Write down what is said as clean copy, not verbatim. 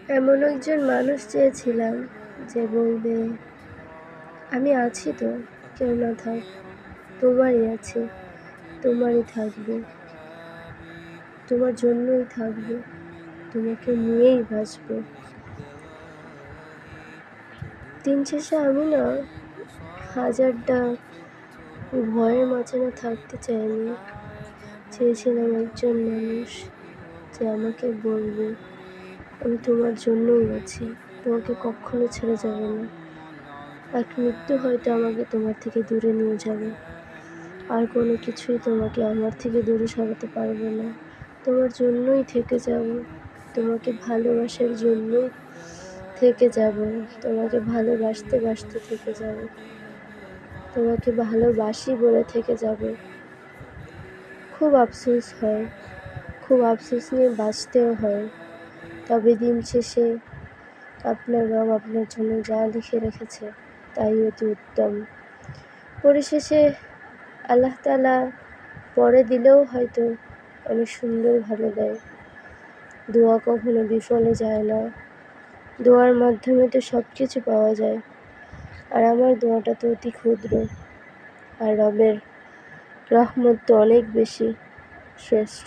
এমন একজন মানুষ চেয়েছিলাম যে বলবে, আমি আছি তো, কেউ না থাক, তোমারই আছি, তোমারই থাকবো, তোমার জন্যই থাকবো, তোমাকে নিয়েই বাঁচবো। দিন শেষে আমি না হাজারটা ভয়ের মাঝে না থাকতে চাইনি। চেয়েছিলাম একজন মানুষ যে আমাকে বলবে, আমি তোমার জন্যই আছি, তোমাকে কখনো ছেড়ে যাবে না। এক মৃত্যু হয়তো আমাকে তোমার থেকে দূরে নিয়ে যাবে, আর কোনো কিছুই তোমাকে আমার থেকে দূরে সরাতে পারবে না। তোমার জন্যই থেকে যাব, তোমাকে ভালোবাসার জন্যই থেকে যাব, তোমাকে ভালোবাসতে বাসতে থেকে যাব, তোমাকে ভালোবাসি বলে থেকে যাব। খুব আফসোস হয়, খুব আফসোস নিয়ে বাঁচতেও হয়। তবে দিন শেষে আপনার রব আপনার জন্য যা লিখে রেখেছে তাই অতি উত্তম। পরিশেষে আল্লাহ তাআলা পরে দিলেও হয়তো অনেক সুন্দরভাবে দেয়। দোয়া কখনো বিফলে যায় না, দোয়ার মাধ্যমে তো সব কিছু পাওয়া যায়। আর আমার দোয়াটা তো অতি ক্ষুদ্র, আর রবের রহমত তো অনেক বেশি শ্রেষ্ঠ।